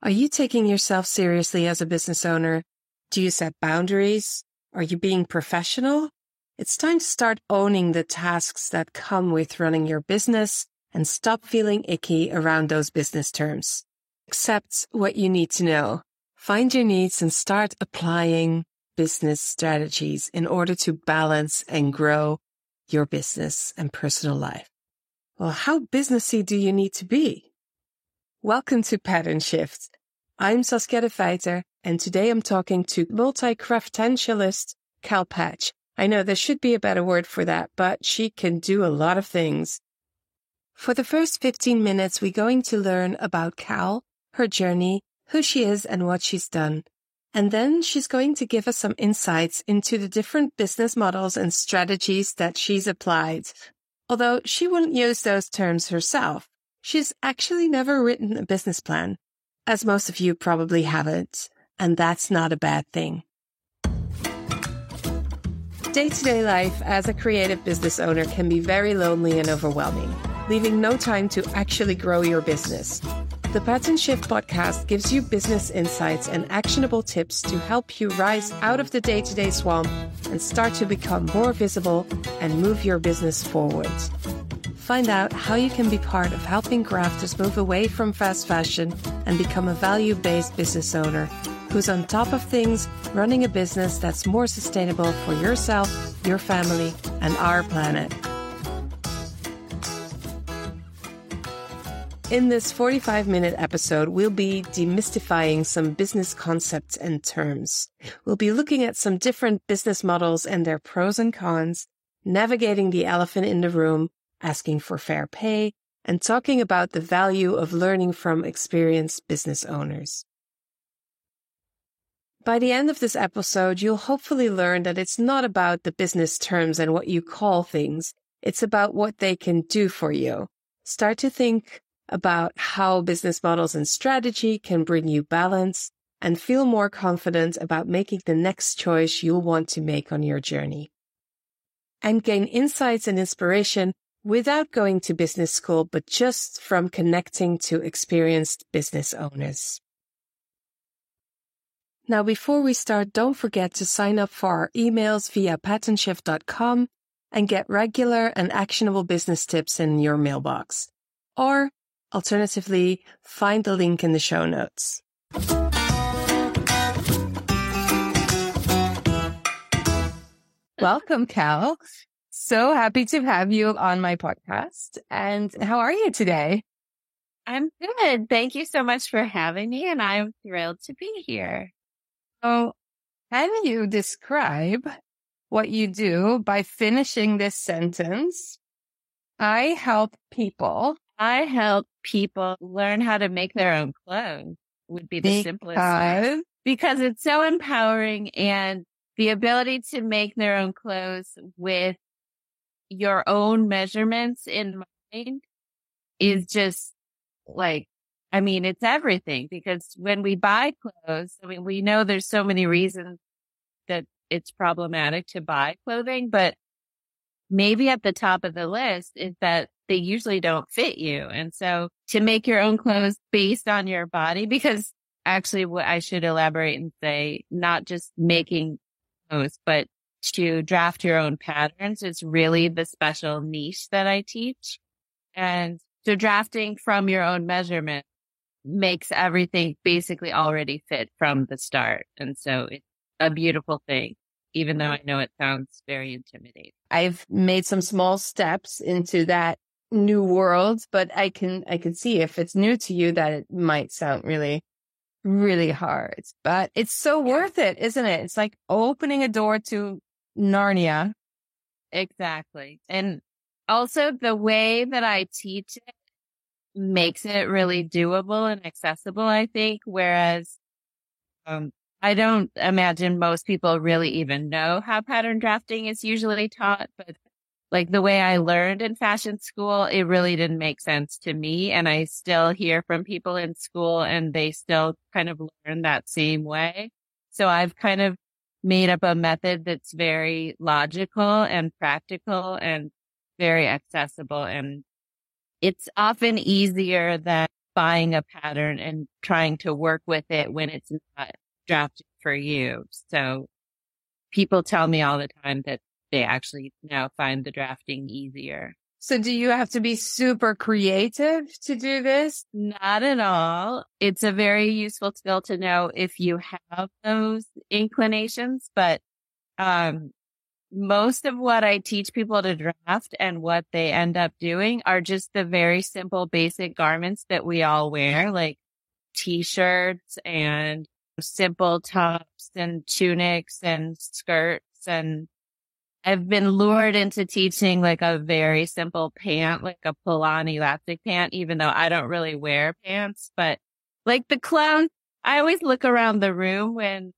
Are you taking yourself seriously as a business owner? Do you set boundaries? Are you being professional? It's time to start owning the tasks that come with running your business and stop feeling icky around those business terms. Accept what you need to know. Find your needs and start applying business strategies in order to balance and grow your business and personal life. Well, how businessy do you need to be? Welcome to Pattern Shift. I'm Saskia de Feiter, and today I'm talking to multi-craftentialist Cal Patch. I know there should be a better word for that, but she can do a lot of things. For the first 15 minutes, we're going to learn about Cal, her journey, who she is, and what she's done. And then she's going to give us some insights into the different business models and strategies that she's applied. Although she wouldn't use those terms herself, she's actually never written a business plan, as most of you probably haven't, and that's not a bad thing. Day-to-day life as a creative business owner can be very lonely and overwhelming, leaving no time to actually grow your business. The Pattern Shift podcast gives you business insights and actionable tips to help you rise out of the day-to-day swamp and start to become more visible and move your business forward. Find out how you can be part of helping crafters move away from fast fashion and become a value-based business owner who's on top of things, running a business that's more sustainable for yourself, your family, and our planet. In this 45-minute episode, we'll be demystifying some business concepts and terms. We'll be looking at some different business models and their pros and cons, navigating the elephant in the room, asking for fair pay, and talking about the value of learning from experienced business owners. By the end of this episode, you'll hopefully learn that it's not about the business terms and what you call things. It's about what they can do for you. Start to think about how business models and strategy can bring you balance and feel more confident about making the next choice you'll want to make on your journey. And gain insights and inspiration without going to business school, but just from connecting to experienced business owners. Now, before we start, don't forget to sign up for our emails via patternshift.com and get regular and actionable business tips in your mailbox. Or, alternatively, find the link in the show notes. Welcome, Cal. So happy to have you on my podcast. And how are you today? I'm good. Thank you so much for having me, and I'm thrilled to be here. So, can you describe what you do by finishing this sentence? I help people learn how to make their own clothes would be the simplest way. Because it's so empowering, and the ability to make their own clothes with your own measurements in mind is just it's everything. Because when we buy clothes, we know there's so many reasons that it's problematic to buy clothing, but maybe at the top of the list is that they usually don't fit you. And so to make your own clothes based on your body, because actually what I should elaborate and say, not just making clothes, but to draft your own patterns is really the special niche that I teach. And so drafting from your own measurement makes everything basically already fit from the start. And so it's a beautiful thing, even though I know it sounds very intimidating. I've made some small steps into that new world, but I can see if it's new to you that it might sound really, really hard, but it's so worth it, isn't it? It's like opening a door to Narnia. Exactly. And also the way that I teach it makes it really doable and accessible, I think. Whereas, I don't imagine most people really even know how pattern drafting is usually taught, but like the way I learned in fashion school, it really didn't make sense to me. And I still hear from people in school and they still kind of learn that same way. So I've kind of made up a method that's very logical and practical and very accessible. And it's often easier than buying a pattern and trying to work with it when it's not drafted for you. So people tell me all the time that they actually now find the drafting easier. So do you have to be super creative to do this? Not at all. It's a very useful skill to know if you have those inclinations, but most of what I teach people to draft and what they end up doing are just the very simple basic garments that we all wear, like t-shirts and simple tops and tunics and skirts. And I've been lured into teaching like a very simple pant, like a pull-on elastic pant, even though I don't really wear pants. But like the clown, I always look around the room when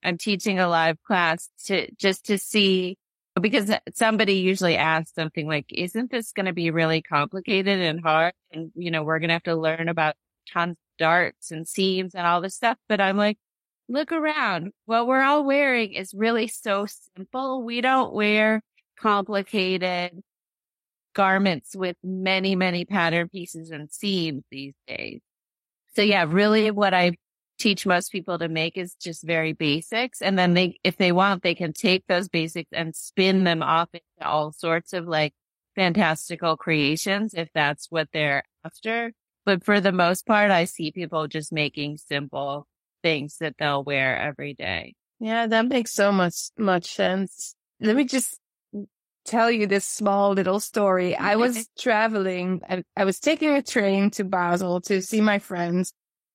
I'm teaching a live class to see, because somebody usually asks something like, isn't this going to be really complicated and hard? And, we're going to have to learn about tons of darts and seams and all this stuff. But I'm like, look around. What we're all wearing is really so simple. We don't wear complicated garments with many, many pattern pieces and seams these days. So yeah, really what I teach most people to make is just very basics. And then if they want, they can take those basics and spin them off into all sorts of like fantastical creations if that's what they're after. But for the most part, I see people just making simple things that they'll wear every day. Yeah, that makes so much sense. Let me just tell you this small little story. I was traveling. I was taking a train to Basel to see my friends,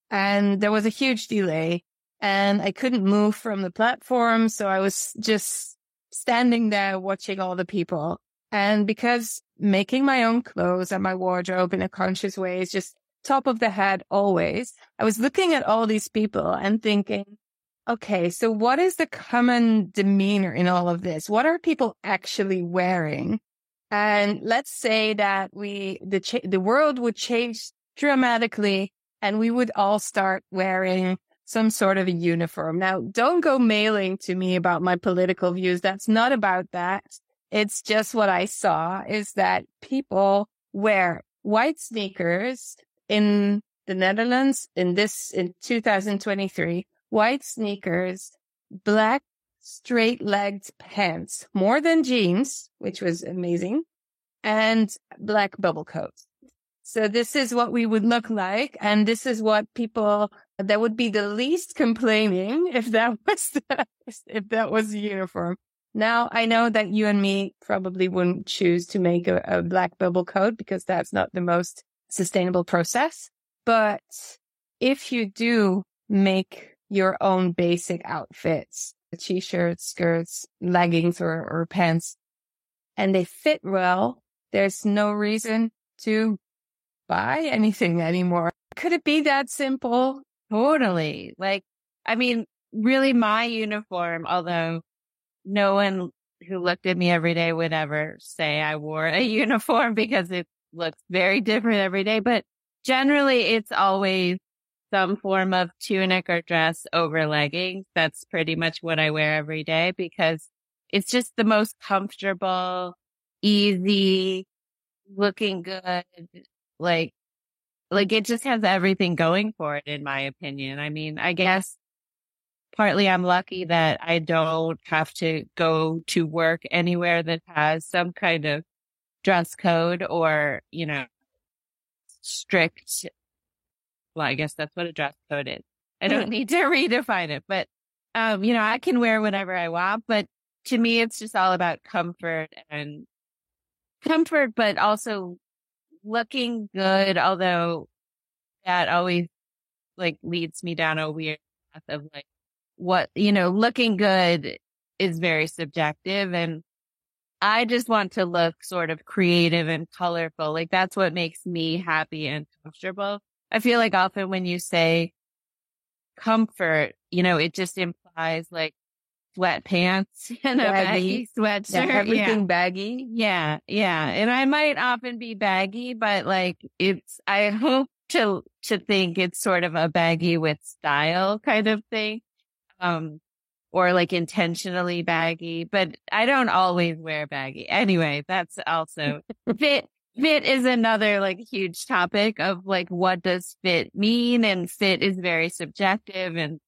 and there was a huge delay, and I couldn't move from the platform. So I was just standing there watching all the people. And because making my own clothes and my wardrobe in a conscious way is just top of the head always, I was looking at all these people and thinking, okay, so what is the common demeanor in all of this? What are people actually wearing? And let's say that the world would change dramatically and we would all start wearing some sort of a uniform. Now, don't go mailing to me about my political views. That's not about that. It's just what I saw is that people wear white sneakers in the Netherlands in 2023, white sneakers, black straight-legged pants, more than jeans, which was amazing, and black bubble coats. So this is what we would look like. And this is what people that would be the least complaining if that was the uniform. Now, I know that you and me probably wouldn't choose to make a black bubble coat because that's not the most sustainable process. But if you do make your own basic outfits, t-shirts, skirts, leggings or pants, and they fit well, there's no reason to buy anything anymore. Could it be that simple? Totally. Really my uniform, although no one who looked at me every day would ever say I wore a uniform because it looks very different every day. But generally, it's always some form of tunic or dress over leggings. That's pretty much what I wear every day because it's just the most comfortable, easy, looking good. Like it just has everything going for it, in my opinion. I mean, I guess partly I'm lucky that I don't have to go to work anywhere that has some kind of dress code or, strict. Well, I guess that's what a dress code is. I don't need to redefine it, but, I can wear whatever I want. But to me, it's just all about comfort, but also looking good. Although that always leads me down a weird path of looking good is very subjective. And I just want to look sort of creative and colorful. That's what makes me happy and comfortable. I feel like often when you say comfort, it just implies sweatpants and a baggy sweatshirt. Yeah, everything baggy. Yeah. Yeah. And I might often be baggy, but I hope to think it's sort of a baggy with style kind of thing. Or intentionally baggy, but I don't always wear baggy. Anyway, that's also fit is another like huge topic of like, what does fit mean? And fit is very subjective and,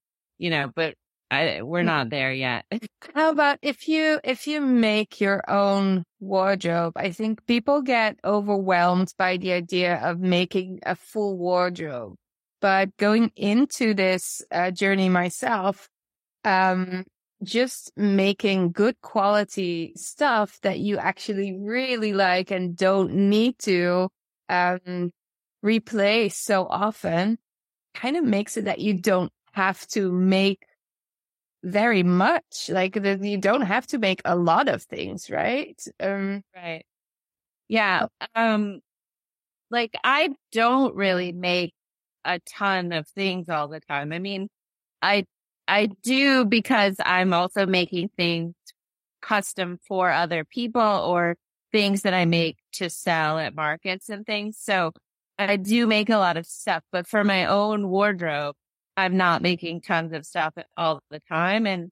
but we're not there yet. How about if you make your own wardrobe? I think people get overwhelmed by the idea of making a full wardrobe. But going into this journey myself, just making good quality stuff that you actually really like and don't need to replace so often kind of makes it that you don't have to make very much. Like you don't have to make a lot of things, right? Right. Yeah. Like I don't really make a ton of things all the time. I mean, I do because I'm also making things custom for other people or things that I make to sell at markets and things. So I do make a lot of stuff, but for my own wardrobe, I'm not making tons of stuff all the time. And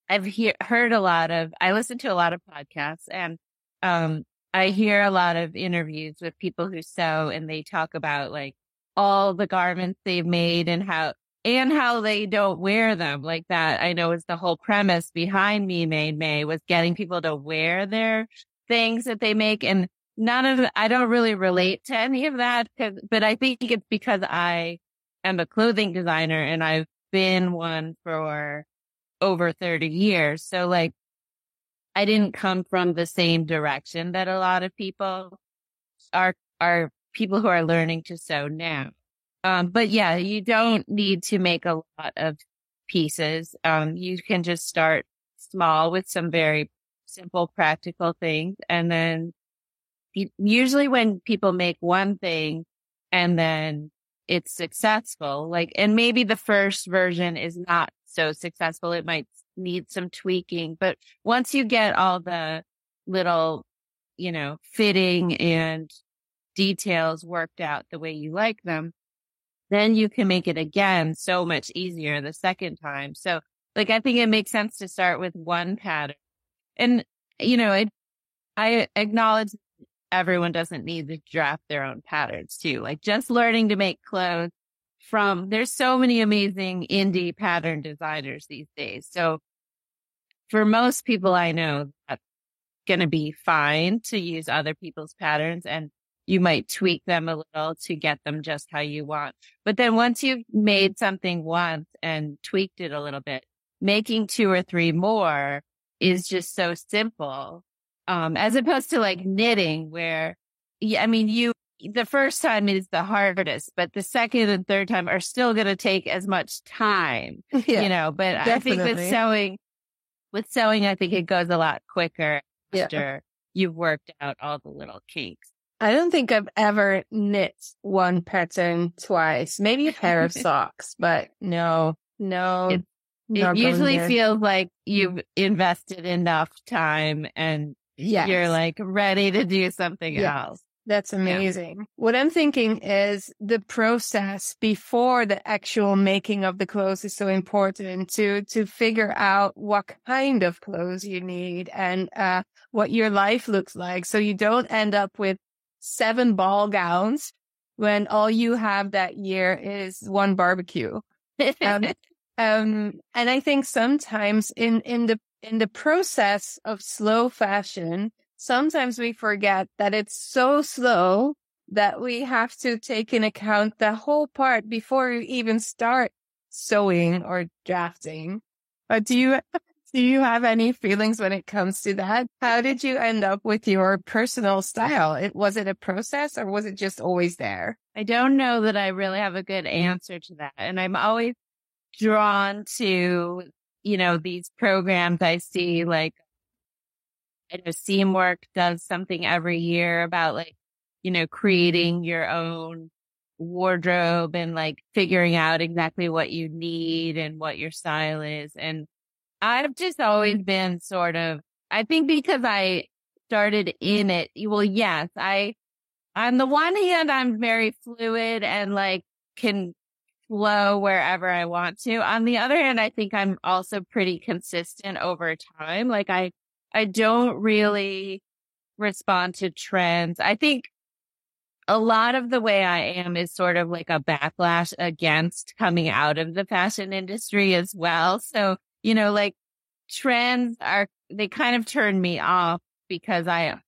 I've heard I listen to a lot of podcasts and, I hear a lot of interviews with people who sew and they talk about like all the garments they've made and how they don't wear them like that. I know is the whole premise behind Me Made May was getting people to wear their things that they make. And I don't really relate to any of that but I think it's because I am a clothing designer and I've been one for over 30 years. So like, I didn't come from the same direction that a lot of people are people who are learning to sew now. But yeah, you don't need to make a lot of pieces. You can just start small with some very simple, practical things. And then usually when people make one thing and then it's successful, like, and maybe the first version is not so successful, it might need some tweaking. But once you get all the little, fitting and details worked out the way you like them, then you can make it again so much easier the second time. So like, I think it makes sense to start with one pattern. And, I acknowledge everyone doesn't need to draft their own patterns too. Like just learning to make clothes there's so many amazing indie pattern designers these days. So for most people I know, that's going to be fine to use other people's patterns and you might tweak them a little to get them just how you want. But then once you've made something once and tweaked it a little bit, making 2 or 3 more is just so simple. As opposed to like knitting where, the first time is the hardest, but the second and third time are still going to take as much time, but definitely. I think with sewing, I think it goes a lot quicker after you've worked out all the little kinks. I don't think I've ever knit one pattern twice, maybe a pair of socks, but no. It usually feels like you've invested enough time and you're like ready to do something else. That's amazing. Yeah. What I'm thinking is the process before the actual making of the clothes is so important to figure out what kind of clothes you need and what your life looks like. So you don't end up with 7 ball gowns when all you have that year is one barbecue. And I think sometimes in the process of slow fashion, sometimes we forget that it's so slow that we have to take in account the whole part before you even start sewing or drafting. But do you have any feelings when it comes to that? How did you end up with your personal style? Was it a process or was it just always there? I don't know that I really have a good answer to that. And I'm always drawn to, these programs I see, like, I know Seamwork does something every year about like, creating your own wardrobe and like figuring out exactly what you need and what your style is. And I've just always been sort of, I think because I started in it, well, yes, on the one hand, I'm very fluid and like can flow wherever I want to. On the other hand, I think I'm also pretty consistent over time. Like I don't really respond to trends. I think a lot of the way I am is sort of like a backlash against coming out of the fashion industry as well. So, like trends they kind of turn me off because I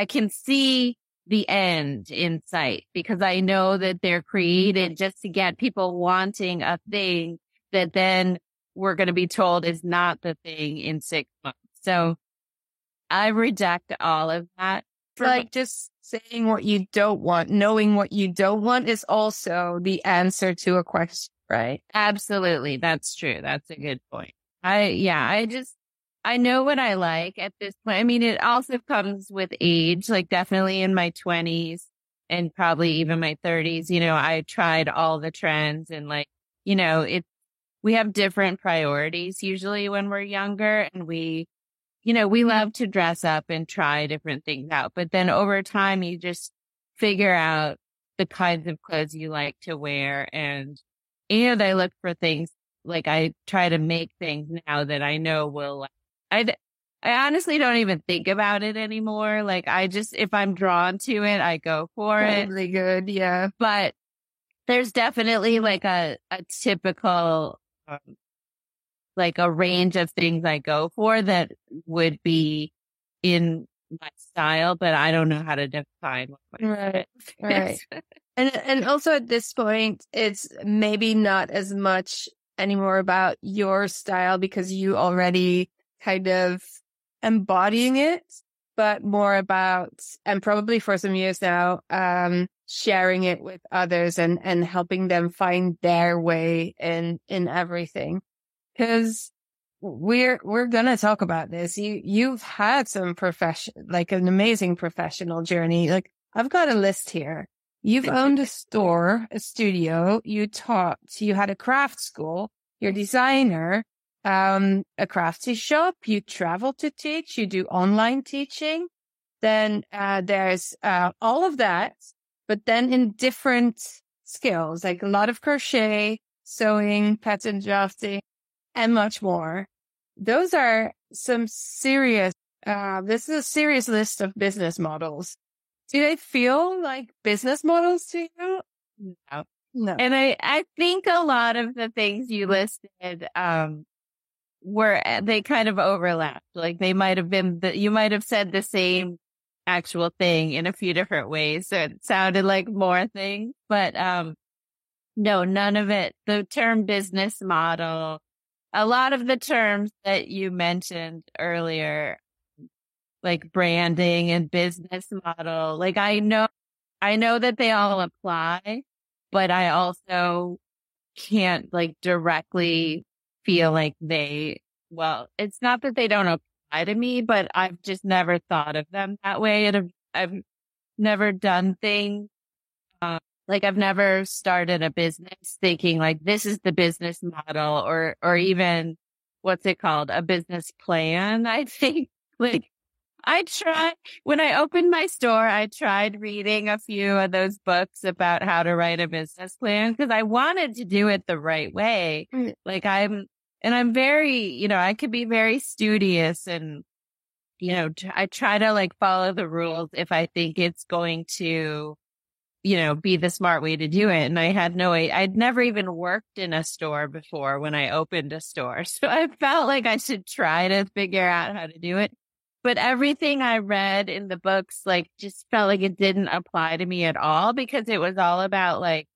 can see the end in sight because I know that they're created just to get people wanting a thing that then we're going to be told is not the thing in 6 months. So I reject all of that. Like just saying what you don't want, knowing what you don't want is also the answer to a question, right? Absolutely. That's true. That's a good point. I know what I like at this point. I mean, it also comes with age, like definitely in my 20s and probably even my 30s, I tried all the trends and we have different priorities usually when we're younger and we love to dress up and try different things out. But then over time, you just figure out the kinds of clothes you like to wear. And I look for things like I try to make things now that I know will, I honestly don't even think about it anymore. Like if I'm drawn to it, I go for it. Really good. Yeah. But there's definitely like a typical, like a range of things I go for that would be in my style, but I don't know how to define what right. And also at this point, it's maybe not as much anymore about your style because you already kind of embodying it, but more about, and probably for some years now, sharing it with others and helping them find their way in everything. Because we're going to talk about this. You've had some like an amazing professional journey. Like I've got a list here. You've owned a store, a studio. You taught, you had a craft school, you're a designer, a craftsy shop. You travel to teach, you do online teaching. Then, there's, all of that, but then in different skills, like a lot of crochet, sewing, pattern drafting, and much more. Those are some serious, this is a serious list of business models. Do they feel like business models to you? No. And I think a lot of the things you listed, they kind of overlapped. Like they might have been, you might have said the same actual thing in a few different ways. So it sounded like more things, but, no, none of it. The term business model, a lot of the terms that you mentioned earlier, like branding and business model, like I know that they all apply, but I also can't like directly feel like it's not that they don't apply to me, but I've just never thought of them that way. And I've never done things, like I've never started a business thinking like this is the business model or even what's it called? A business plan. I think like when I opened my store, I tried reading a few of those books about how to write a business plan because I wanted to do it the right way. Like I'm very, I could be very studious and, I try to like follow the rules if I think it's going to, be the smart way to do it. And I had I'd never even worked in a store before when I opened a store. So I felt like I should try to figure out how to do it. But everything I read in the books, like just felt like it didn't apply to me at all because it was all about like,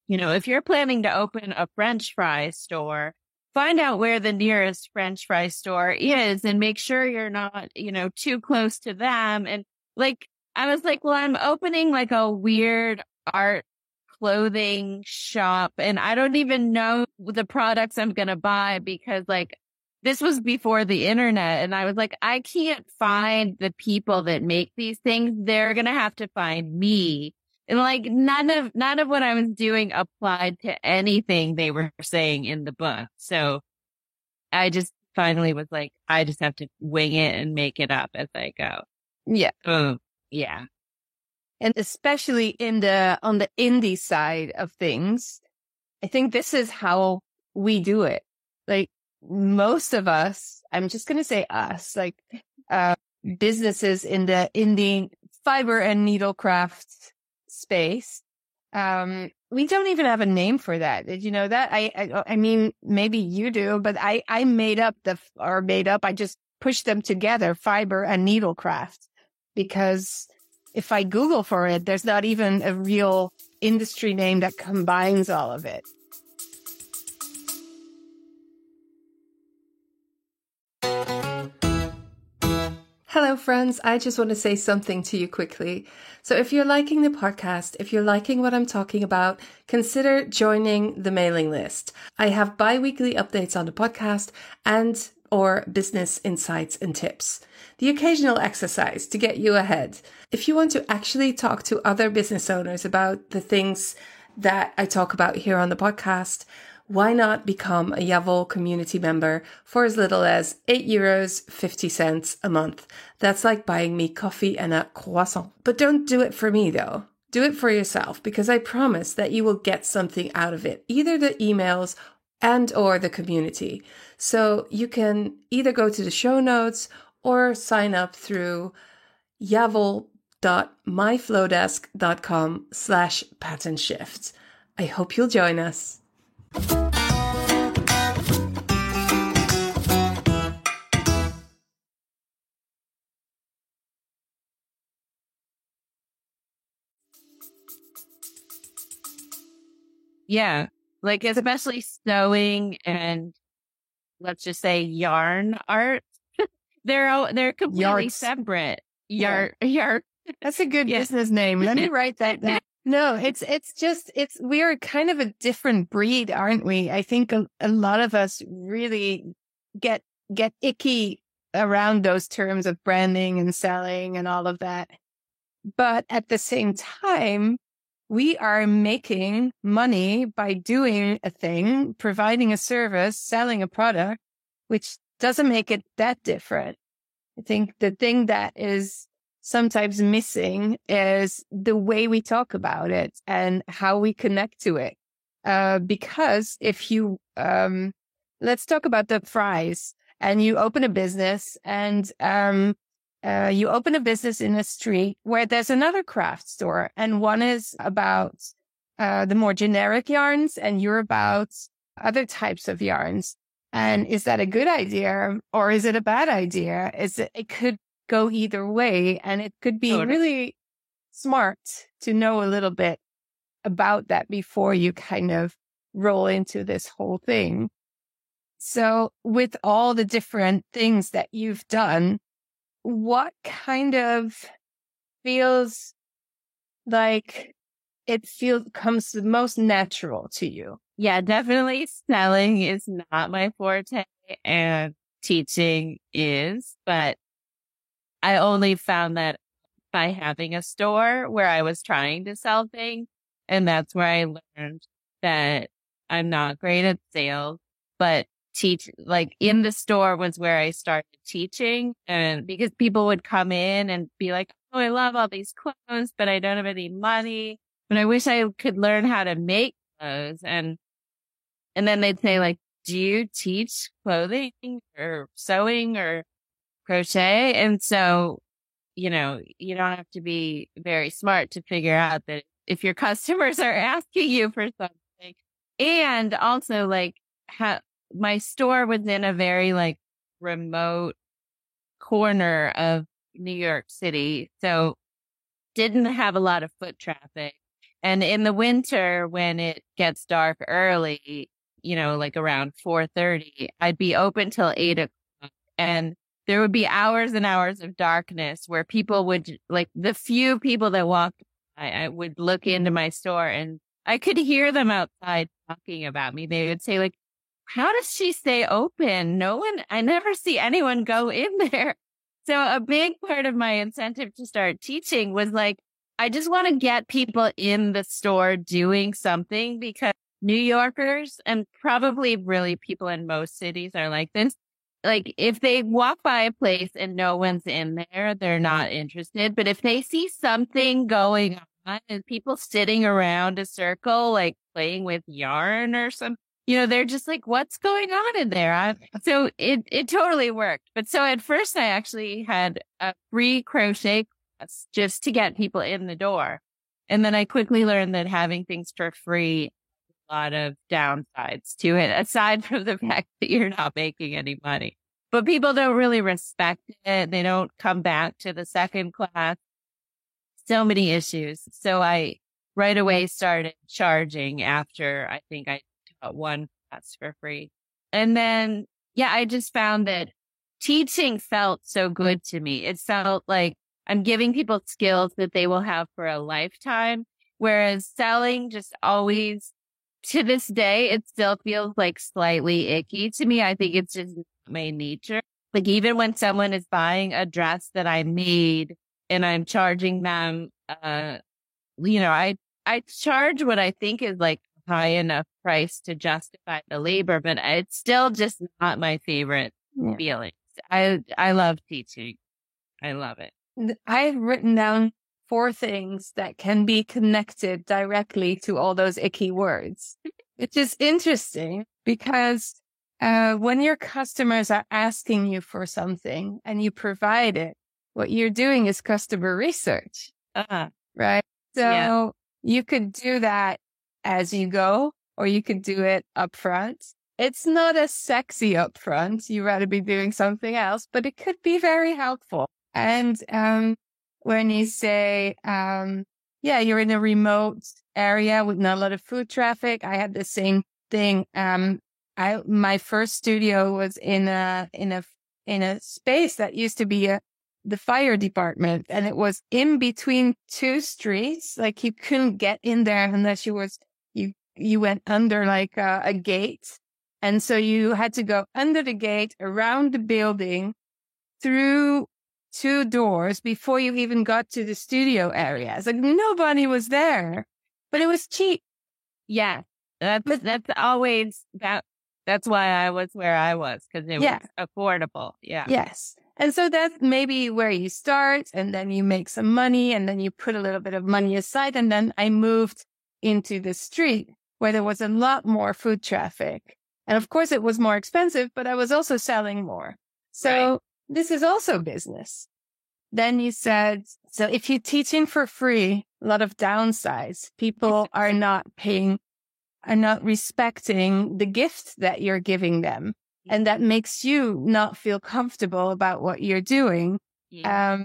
if you're planning to open a French fry store, find out where the nearest French fry store is and make sure you're not, too close to them. And like, I was like, well, I'm opening like a weird art clothing shop and I don't even know the products I'm going to buy because like this was before the internet. And I was like, I can't find the people that make these things. They're going to have to find me. And like none of what I was doing applied to anything they were saying in the book. So I just finally was like, I just have to wing it and make it up as I go. Yeah. Yeah. And especially on the indie side of things, I think this is how we do it. Like most of us, I'm just going to say us, like, businesses in the fiber and needlecraft space. We don't even have a name for that. Did you know that? I mean, maybe you do, but I just pushed them together, fiber and needlecraft, because if I Google for it, there's not even a real industry name that combines all of it. Hello, friends. I just want to say something to you quickly. So if you're liking the podcast, if you're liking what I'm talking about, consider joining the mailing list. I have bi-weekly updates on the podcast and or business insights and tips. The occasional exercise to get you ahead. If you want to actually talk to other business owners about the things that I talk about here on the podcast, why not become a Yavol community member for as little as €8.50 a month? That's like buying me coffee and a croissant. But don't do it for me though. Do it for yourself, because I promise that you will get something out of it, either the emails and or the community. So you can either go to the show notes or sign up through yavol.myflowdesk.com/pattern shift. I hope you'll join us. Yeah. Like especially sewing and let's just say yarn art. They're completely separate. Yard. That's a good business name. Let me write that down. No, we're kind of a different breed, aren't we? I think a lot of us really get icky around those terms of branding and selling and all of that. But at the same time, we are making money by doing a thing, providing a service, selling a product, which doesn't make it that different. I think the thing that is sometimes missing is the way we talk about it and how we connect to it. Because if you, let's talk about the fries, and you open a business and, you open a business in a street where there's another craft store, and one is about, the more generic yarns and you're about other types of yarns. And is that a good idea or is it a bad idea? It could go either way, and it could be really smart to know a little bit about that before you kind of roll into this whole thing. So with all the different things that you've done, what kind of feels like comes the most natural to you? Yeah, definitely selling is not my forte and teaching is, but I only found that by having a store where I was trying to sell things. And that's where I learned that I'm not great at sales, but in the store was where I started teaching. And because people would come in and be like, oh, I love all these clothes, but I don't have any money. But I wish I could learn how to make clothes. And then they'd say like, do you teach clothing or sewing or crochet? And so, you don't have to be very smart to figure out that if your customers are asking you for something. And also my store was in a very remote corner of New York City. So didn't have a lot of foot traffic. And in the winter, when it gets dark early, around 4:30, I'd be open till 8:00. And there would be hours and hours of darkness where people would, the few people that walked by, I would look into my store and I could hear them outside talking about me. They would say how does she stay open? I never see anyone go in there. So a big part of my incentive to start teaching was I just want to get people in the store doing something, because New Yorkers, and probably really people in most cities are like this. If they walk by a place and no one's in there, they're not interested. But if they see something going on and people sitting around a circle, playing with yarn or something, they're just like, what's going on in there? So it totally worked. But so at first I actually had a free crochet class just to get people in the door. And then I quickly learned that having things for free, a lot of downsides to it, aside from the fact that you're not making any money. But people don't really respect it. They don't come back to the second class. So many issues. So I right away started charging after I think I taught one class for free. And then, I just found that teaching felt so good to me. It felt like I'm giving people skills that they will have for a lifetime. Whereas selling just always, to this day, it still feels like slightly icky to me. I think it's just my nature. Like even when someone is buying a dress that I made and I'm charging them, I charge what I think is like high enough price to justify the labor, but it's still just not my favorite feeling. I love teaching. I love it. I've written down 4 things that can be connected directly to all those icky words. It's just interesting because when your customers are asking you for something and you provide it, what you're doing is customer research, right? So you could do that as you go, or you could do it up front. It's not as sexy up front. You'd rather be doing something else, but it could be very helpful. And when you say, you're in a remote area with not a lot of foot traffic, I had the same thing. My first studio was in a space that used to be the fire department, and it was in between 2 streets. Like you couldn't get in there unless you went under like a gate. And so you had to go under the gate, around the building, through 2 doors before you even got to the studio areas. Like nobody was there, but it was cheap. Yeah. That's always that's why I was where I was, because it was affordable. Yeah. Yes. And so that's maybe where you start, and then you make some money, and then you put a little bit of money aside. And then I moved into the street where there was a lot more foot traffic. And of course it was more expensive, but I was also selling more. So this is also business. Then you said, so if you're teaching for free, a lot of downsides, people are not respecting the gift that you're giving them. And that makes you not feel comfortable about what you're doing. Yeah.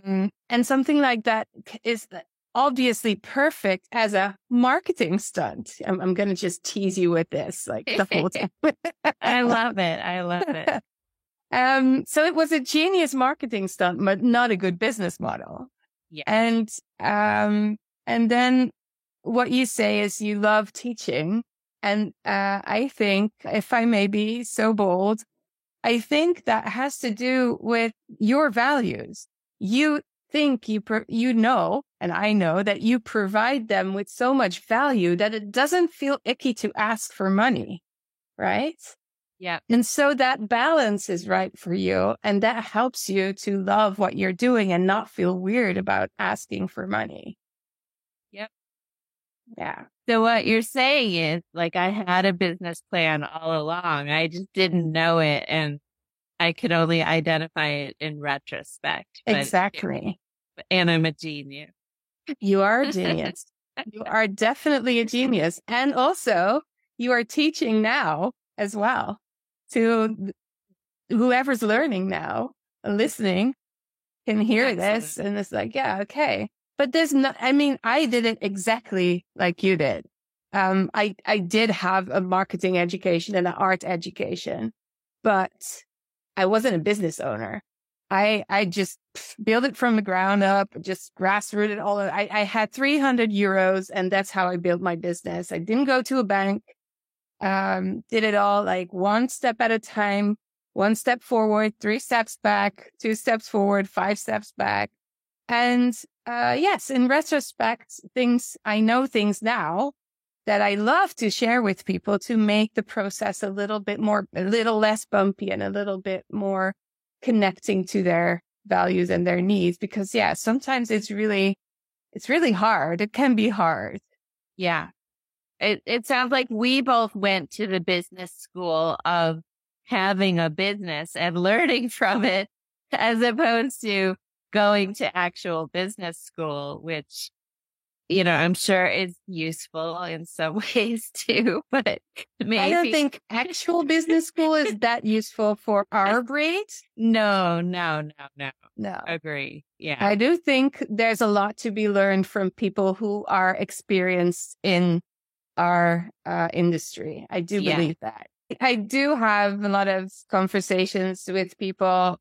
And something like that is obviously perfect as a marketing stunt. I'm going to just tease you with this like the whole time. I love it. So it was a genius marketing stunt, but not a good business model. Yeah. And then what you say is you love teaching. And I think, if I may be so bold, I think that has to do with your values. You think and I know that you provide them with so much value that it doesn't feel icky to ask for money, right? Yeah. And so that balance is right for you. And that helps you to love what you're doing and not feel weird about asking for money. Yep. Yeah. So what you're saying is, like, I had a business plan all along. I just didn't know it, and I could only identify it in retrospect. Exactly. And I'm a genius. You are a genius. You are definitely a genius. And also, you are teaching now as well to whoever's learning now, listening, can hear this, and it's like, yeah, okay. But I did it exactly like you did. I did have a marketing education and an art education, but I wasn't a business owner. I just built it from the ground up, just grassrooted all of it. I had 300 euros, and that's how I built my business. I didn't go to a bank. Did it all like 1 step at a time, 1 step forward, 3 steps back, 2 steps forward, 5 steps back. And yes, in retrospect, I know things now that I love to share with people to make the process a little less bumpy and a little bit more connecting to their values and their needs. Because sometimes it's really hard. It can be hard. Yeah. it sounds like we both went to the business school of having a business and learning from it, as opposed to going to actual business school, which, I'm sure is useful in some ways too, but maybe. I don't think actual business school is that useful for our grades. No. Agree. Yeah. I do think there's a lot to be learned from people who are experienced in our industry. I do believe that. I do have a lot of conversations with people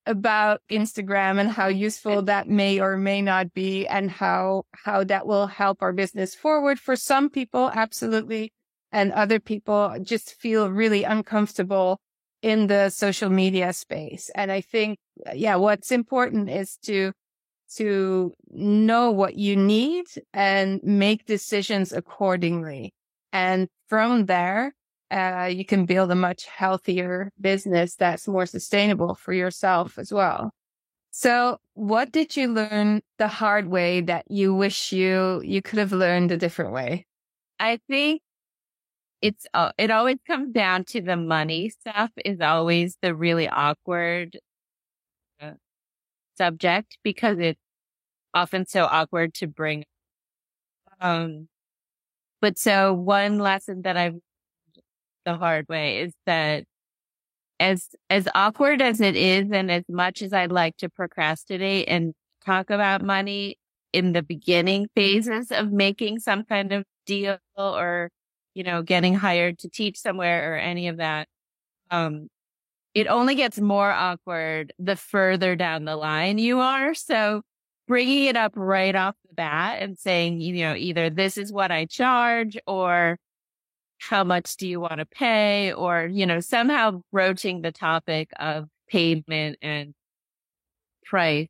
about Instagram and how useful that may or may not be, and how that will help our business forward. For some people, absolutely. And other people just feel really uncomfortable in the social media space. And I think, what's important is to know what you need and make decisions accordingly. And from there, you can build a much healthier business that's more sustainable for yourself as well. So what did you learn the hard way that you wish you could have learned a different way? I think it always comes down to the money stuff is always the really awkward subject, because it's often so awkward to bring. But so one lesson that I've the hard way is that as awkward as it is, and as much as I'd like to procrastinate and talk about money in the beginning phases of making some kind of deal, or, getting hired to teach somewhere or any of that, it only gets more awkward the further down the line you are. So bringing it up right off the bat and saying, either this is what I charge, or how much do you want to pay, or, somehow broaching the topic of payment and price,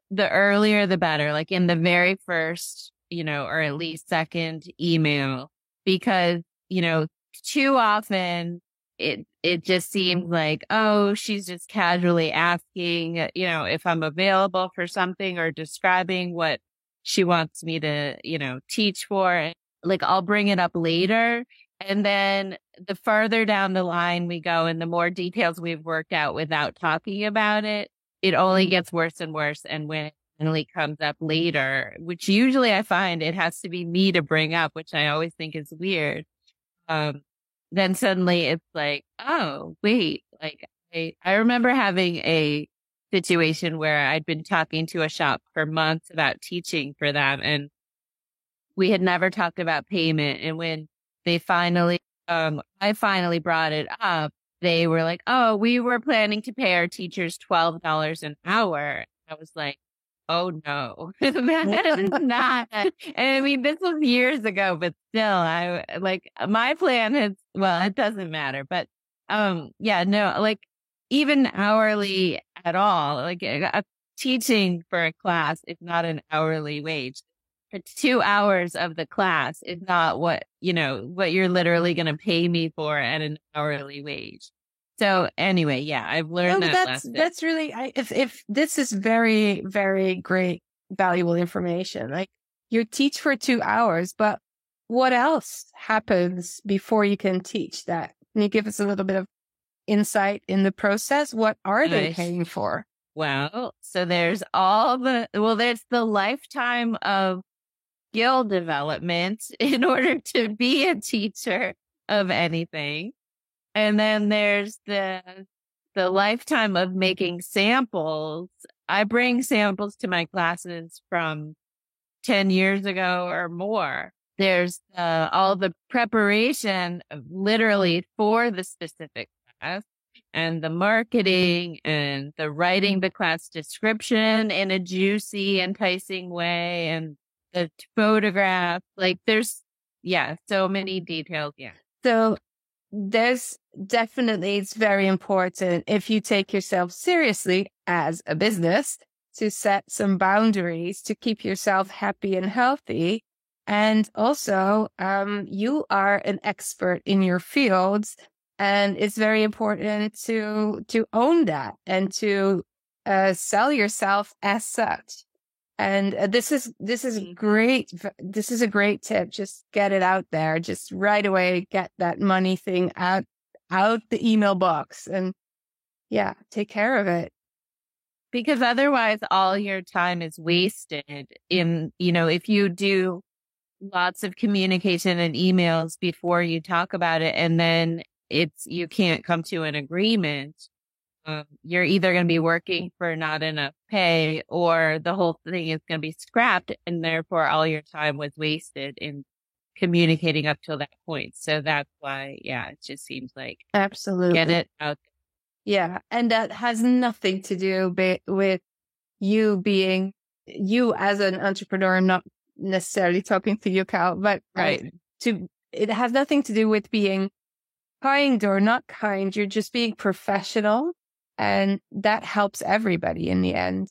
the earlier the better, like in the very first, or at least second email, because, too often it just seems like, oh, she's just casually asking, if I'm available for something, or describing what she wants me to, teach for. Like, I'll bring it up later. And then the further down the line we go, and the more details we've worked out without talking about it, it only gets worse and worse. And when it finally comes up later, which usually I find it has to be me to bring up, which I always think is weird. Then suddenly it's like, oh, wait, like I remember having a situation where I'd been talking to a shop for months about teaching for them, and we had never talked about payment. And when they finally, I finally brought it up, they were like, oh, we were planning to pay our teachers $12 an hour. I was like, oh no, that is not. And I mean, this was years ago, but still, my plan is, well, it doesn't matter, but, even hourly at all, like teaching for a class is not an hourly wage. For 2 hours of the class is not what you're literally going to pay me for at an hourly wage. So anyway, I've learned that lesson. That's really, if this is very, very great, valuable information. Like, you teach for 2 hours, but what else happens before you can teach that? Can you give us a little bit of insight in the process? What are they paying for? Well, so there's there's the lifetime of skill development in order to be a teacher of anything. And then there's the lifetime of making samples. I bring samples to my classes from 10 years ago or more. There's all the preparation literally for the specific class, and the marketing, and the writing the class description in a juicy, enticing way, and the photograph. Like, there's, so many details. Yeah. So there's definitely, it's very important, if you take yourself seriously as a business, to set some boundaries to keep yourself happy and healthy. And also, you are an expert in your fields, and it's very important to own that and to sell yourself as such. And this is great. This is a great tip. Just get it out there. Just right away, get that money thing out the email box, and yeah, take care of it. Because otherwise all your time is wasted in, if you do lots of communication and emails before you talk about it, and then you can't come to an agreement. You're either going to be working for not enough pay, or the whole thing is going to be scrapped, and therefore all your time was wasted in communicating up till that point. So that's why, it just seems like absolutely get it out there. Yeah, and that has nothing to do with you being you as an entrepreneur. I'm not necessarily talking to you, Cal, but right. It has nothing to do with being kind or not kind. You're just being professional. And that helps everybody in the end.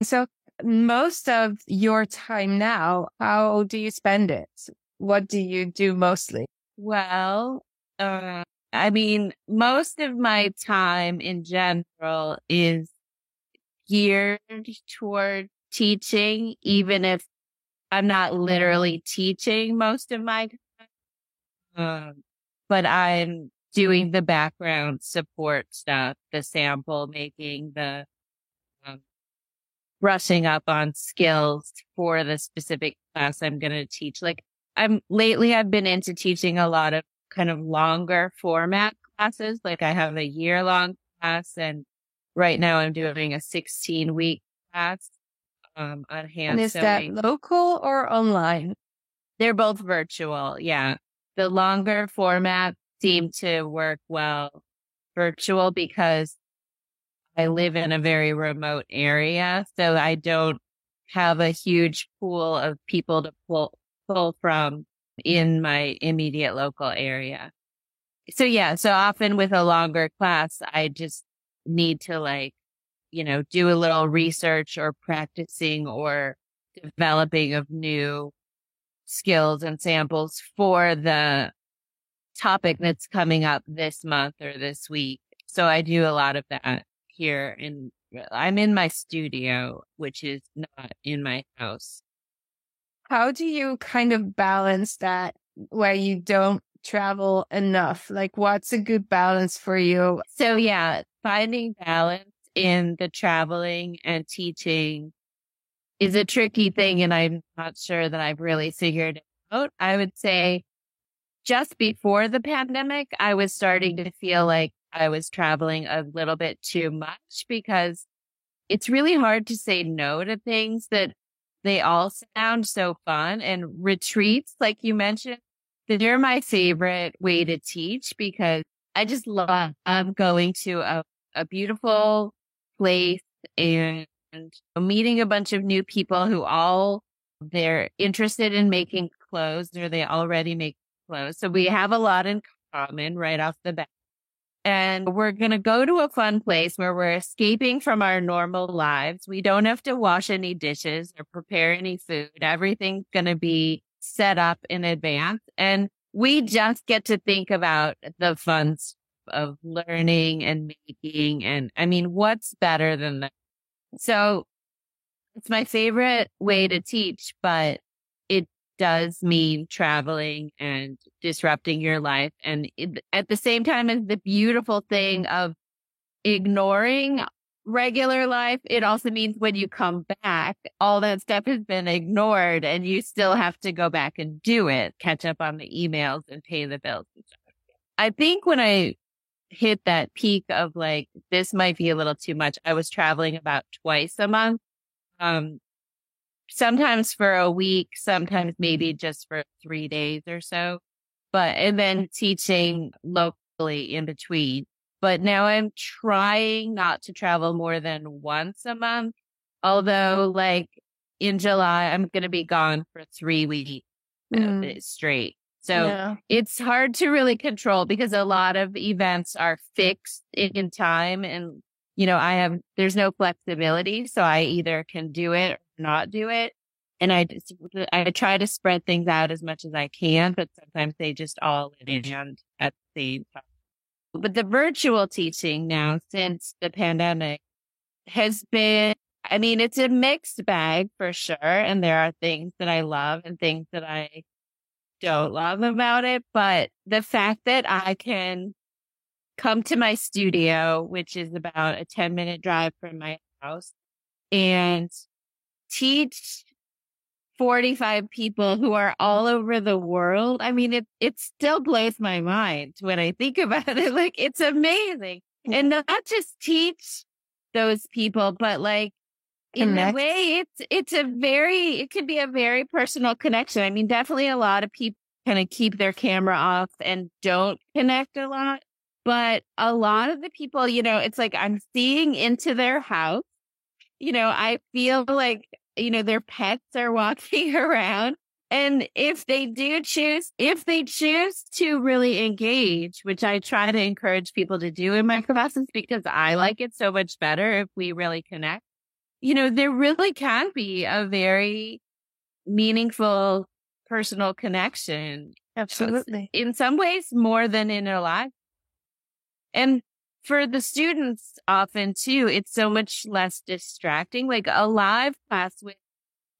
So most of your time now, how do you spend it? What do you do mostly? Well, most of my time in general is geared toward teaching, even if I'm not literally teaching most of my time. But I'm doing the background support stuff, the sample making, the brushing up on skills for the specific class I'm going to teach. Like I've been into teaching a lot of kind of longer format classes. Like I have a year-long class, and right now I'm doing a 16-week class on hand sewing. And is that local or online? They're both virtual. Yeah. The longer format seem to work well virtual because I live in a very remote area. So I don't have a huge pool of people to pull from in my immediate local area. So so often with a longer class, I just need to do a little research or practicing or developing of new skills and samples for the topic that's coming up this month or this week. So I do a lot of that here, and I'm in my studio, which is not in my house. How do you kind of balance that where you don't travel enough? Like what's a good balance for you? So finding balance in the traveling and teaching is a tricky thing, and I'm not sure that I've really figured it out. I would say just before the pandemic, I was starting to feel like I was traveling a little bit too much, because it's really hard to say no to things that they all sound so fun. And retreats, like you mentioned, they're my favorite way to teach, because I just love going to a beautiful place and meeting a bunch of new people who they're interested in making clothes, or they already make clothes. So we have a lot in common right off the bat. And we're going to go to a fun place where we're escaping from our normal lives. We don't have to wash any dishes or prepare any food. Everything's going to be set up in advance. And we just get to think about the fun of learning and making. And what's better than that? So it's my favorite way to teach, but it does mean traveling and disrupting your life. And at the same time as the beautiful thing of ignoring regular life, it also means when you come back, all that stuff has been ignored and you still have to go back and do it, catch up on the emails and pay the bills and stuff. I think when I hit that peak of this might be a little too much, I was traveling about twice a month. Sometimes for a week, sometimes maybe just for 3 days or so, and then teaching locally in between. But now I'm trying not to travel more than once a month. Although in July, I'm going to be gone for 3 weeks straight. So it's hard to really control, because a lot of events are fixed in time, and there's no flexibility. So I either can do it or not do it. And I try to spread things out as much as I can, but sometimes they just all land at the same time. But the virtual teaching now, since the pandemic, has been I mean, it's a mixed bag for sure. And there are things that I love and things that I don't love about it. But the fact that I can come to my studio, which is about a 10-minute drive from my house, and teach 45 people who are all over the world. I mean, it still blows my mind when I think about it. Like, it's amazing. And not just teach those people, but like, in a way, it could be a very personal connection. I mean, definitely a lot of people kind of keep their camera off and don't connect a lot. But a lot of the people, you know, it's like I'm seeing into their house. You know, I feel like, you know, their pets are walking around. And if they choose to really engage, which I try to encourage people to do in my classes because I like it so much better if we really connect, you know, there really can be a very meaningful personal connection. Absolutely. In some ways, more than in a live. And for the students, often too, it's so much less distracting. Like a live class with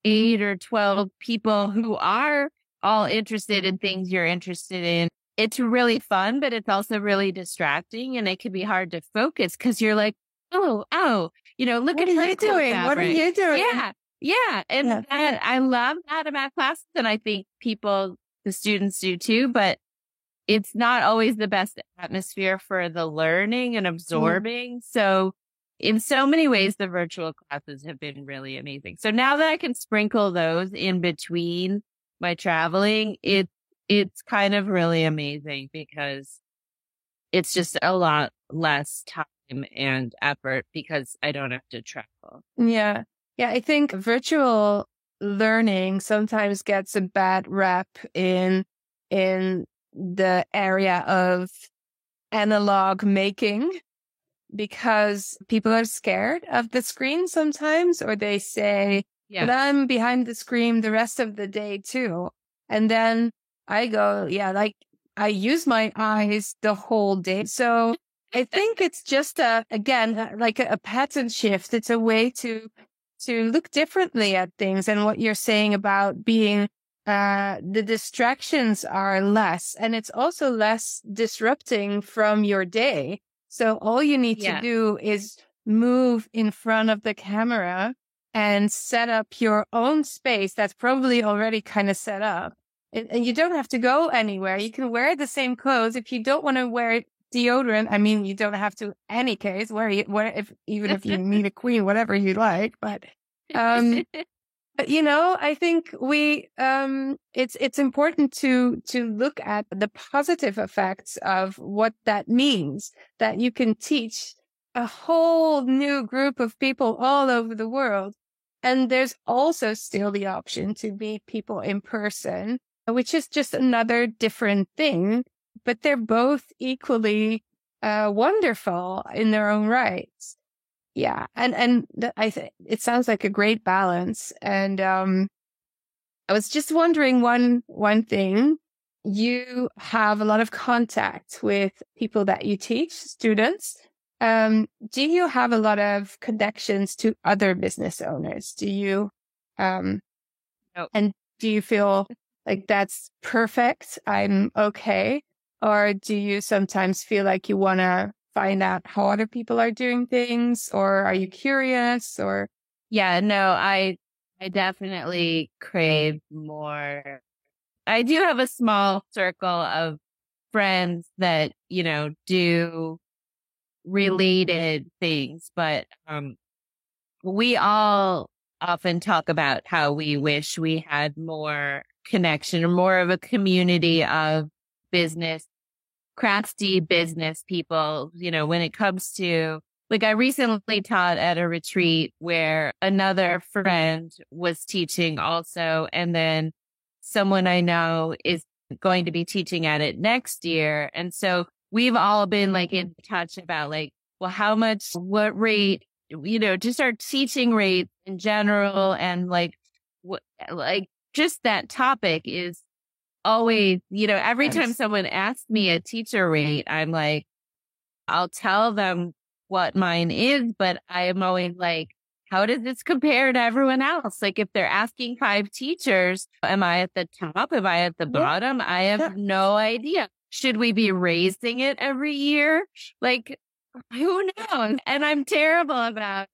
8 or 12 people who are all interested in things you're interested in. It's really fun, but it's also really distracting, and it can be hard to focus because you're like, oh, you know, look at her doing. What are you doing? Yeah. And I love that about classes, and I think the students do too, but it's not always the best atmosphere for the learning and absorbing. So in so many ways, the virtual classes have been really amazing. So now that I can sprinkle those in between my traveling, it's kind of really amazing because it's just a lot less time and effort because I don't have to travel. Yeah. Yeah. I think virtual learning sometimes gets a bad rap in the area of analog making because people are scared of the screen sometimes, or they say, but I'm behind the screen the rest of the day too. And then I go, like I use my eyes the whole day. So I think it's just like a pattern shift. It's a way to look differently at things. And what you're saying about being the distractions are less, and it's also less disrupting from your day. So all you need to do is move in front of the camera and set up your own space that's probably already kind of set up. And you don't have to go anywhere. You can wear the same clothes. If you don't want to wear deodorant, I mean, you don't have to any case, even if you meet a queen, whatever you like. But but, you know, I think it's important to look at the positive effects of what that means, that you can teach a whole new group of people all over the world. And there's also still the option to meet people in person, which is just another different thing, but they're both equally wonderful in their own rights. Yeah. And I think it sounds like a great balance. And, I was just wondering one thing. You have a lot of contact with people that you teach, students. Do you have a lot of connections to other business owners? Do you, No. And do you feel like that's perfect? I'm okay. Or do you sometimes feel like you want to find out how other people are doing things, or are you curious? Or I definitely crave more. I do have a small circle of friends that, you know, do related things, but we all often talk about how we wish we had more connection or more of a community of crafty business people, you know, when it comes to, like, I recently taught at a retreat where another friend was teaching also. And then someone I know is going to be teaching at it next year. And so we've all been like in touch about like, well, what rate, you know, just our teaching rate in general. And just that topic is always, you know, every time someone asks me a teacher rate, I'm like, I'll tell them what mine is, but I am always like, how does this compare to everyone else? Like if they're asking 5 teachers, am I at the top? Am I at the bottom? I have no idea. Should we be raising it every year? Like, who knows? And I'm terrible about,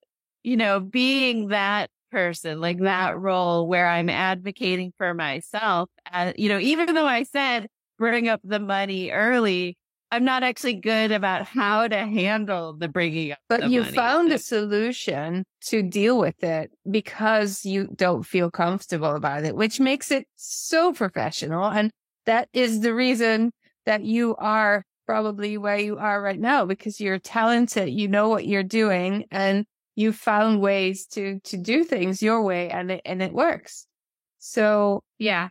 being that person, like that role where I'm advocating for myself. Even though I said bring up the money early, I'm not actually good about how to handle the bringing up the money. But you found a solution to deal with it because you don't feel comfortable about it, which makes it so professional. And that is the reason that you are probably where you are right now, because you're talented, you know what you're doing, and you found ways to do things your way, and it works. So yeah.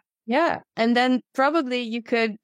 And then probably you could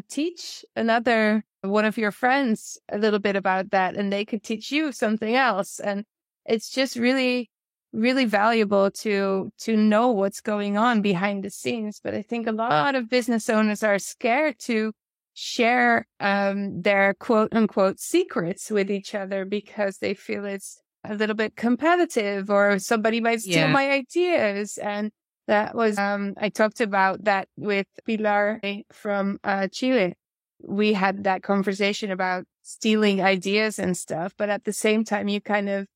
teach another one of your friends a little bit about that, and they could teach you something else. And it's just really, really valuable to know what's going on behind the scenes. But I think a lot of business owners are scared to share their quote unquote secrets with each other because they feel it's a little bit competitive, or somebody might steal my ideas. And that was, I talked about that with Pilar from Chile. We had that conversation about stealing ideas and stuff, but at the same time, you kind of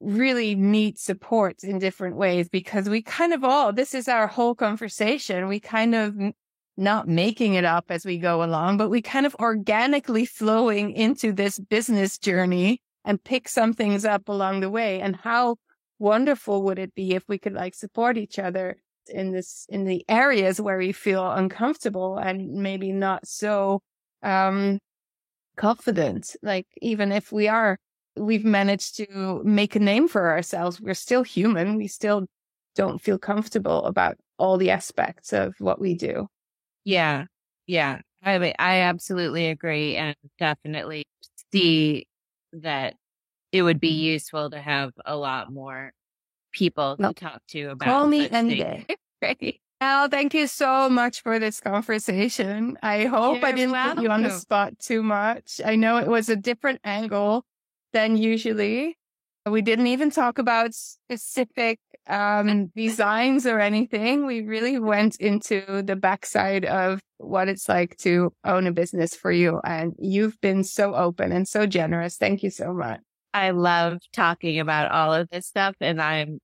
really need support in different ways, because we kind of this is our whole conversation. We kind of not making it up as we go along, but we kind of organically flowing into this business journey and pick some things up along the way. And how wonderful would it be if we could support each other in the areas where we feel uncomfortable and maybe not so confident. Like, even if we've managed to make a name for ourselves, we're still human. We still don't feel comfortable about all the aspects of what we do. Yeah. I absolutely agree, and definitely see that it would be useful to have a lot more people to talk to about. Call me any day. Great. Al, thank you so much for this conversation. I hope I didn't put you on the spot too much. I know it was a different angle than usually. We didn't even talk about specific designs or anything. We really went into the backside of what it's like to own a business for you. And you've been so open and so generous. Thank you so much. I love talking about all of this stuff, and I'm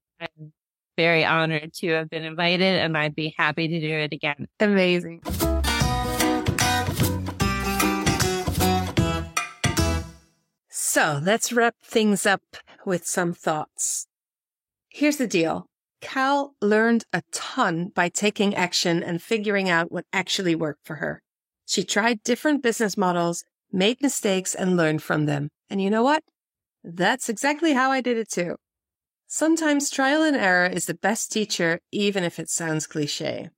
very honored to have been invited, and I'd be happy to do it again. Amazing. So let's wrap things up with some thoughts. Here's the deal. Cal learned a ton by taking action and figuring out what actually worked for her. She tried different business models, made mistakes, and learned from them. And you know what? That's exactly how I did it too. Sometimes trial and error is the best teacher, even if it sounds cliche.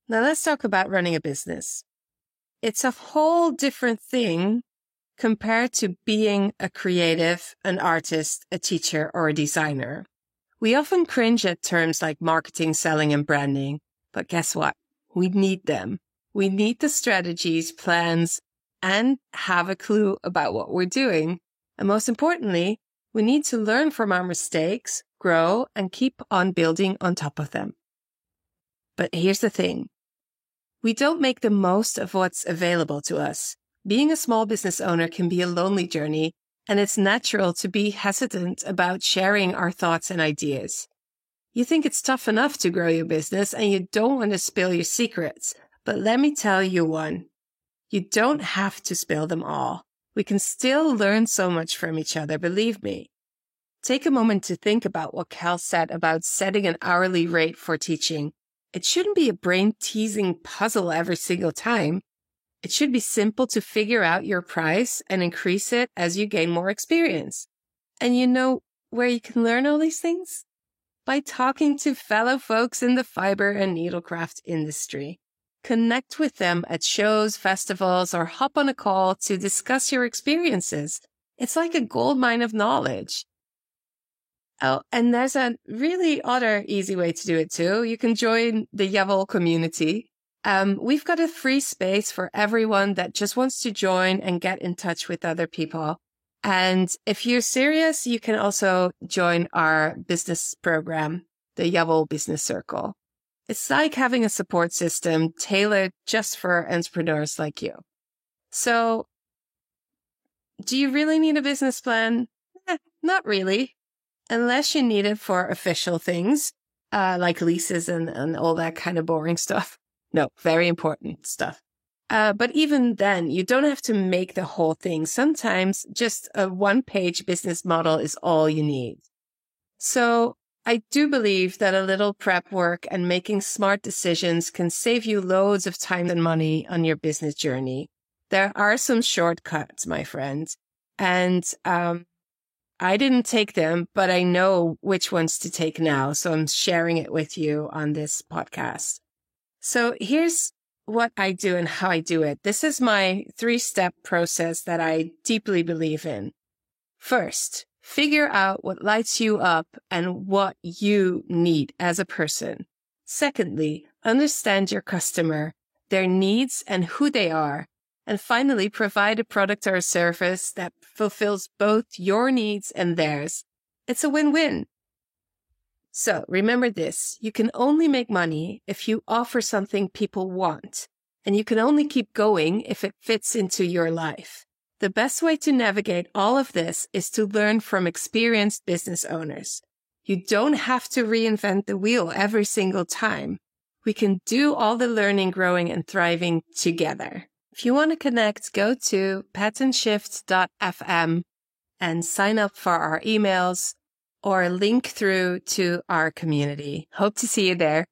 Now let's talk about running a business. It's a whole different thing compared to being a creative, an artist, a teacher, or a designer. We often cringe at terms like marketing, selling, and branding, but guess what? We need them. We need the strategies, plans, and have a clue about what we're doing. And most importantly, we need to learn from our mistakes, grow, and keep on building on top of them. But here's the thing. We don't make the most of what's available to us. Being a small business owner can be a lonely journey, and it's natural to be hesitant about sharing our thoughts and ideas. You think it's tough enough to grow your business, and you don't want to spill your secrets. But let me tell you one. You don't have to spill them all. We can still learn so much from each other, believe me. Take a moment to think about what Cal said about setting an hourly rate for teaching. It shouldn't be a brain-teasing puzzle every single time. It should be simple to figure out your price and increase it as you gain more experience. And you know where you can learn all these things? By talking to fellow folks in the fiber and needlecraft industry. Connect with them at shows, festivals, or hop on a call to discuss your experiences. It's like a goldmine of knowledge. Oh, and there's a really other easy way to do it too. You can join the Yavol community. We've got a free space for everyone that just wants to join and get in touch with other people. And if you're serious, you can also join our business program, the Jawohl Business Circle. It's like having a support system tailored just for entrepreneurs like you. So, do you really need a business plan? Not really, unless you need it for official things, like leases and all that kind of boring stuff. No, very important stuff. But even then, you don't have to make the whole thing. Sometimes just a one-page business model is all you need. So I do believe that a little prep work and making smart decisions can save you loads of time and money on your business journey. There are some shortcuts, my friends, and I didn't take them, but I know which ones to take now. So I'm sharing it with you on this podcast. So here's what I do and how I do it. This is my 3-step process that I deeply believe in. First, figure out what lights you up and what you need as a person. Secondly, understand your customer, their needs and who they are. And finally, provide a product or a service that fulfills both your needs and theirs. It's a win-win. So remember this, you can only make money if you offer something people want, and you can only keep going if it fits into your life. The best way to navigate all of this is to learn from experienced business owners. You don't have to reinvent the wheel every single time. We can do all the learning, growing, and thriving together. If you want to connect, go to patternshift.fm and sign up for our emails or link through to our community. Hope to see you there.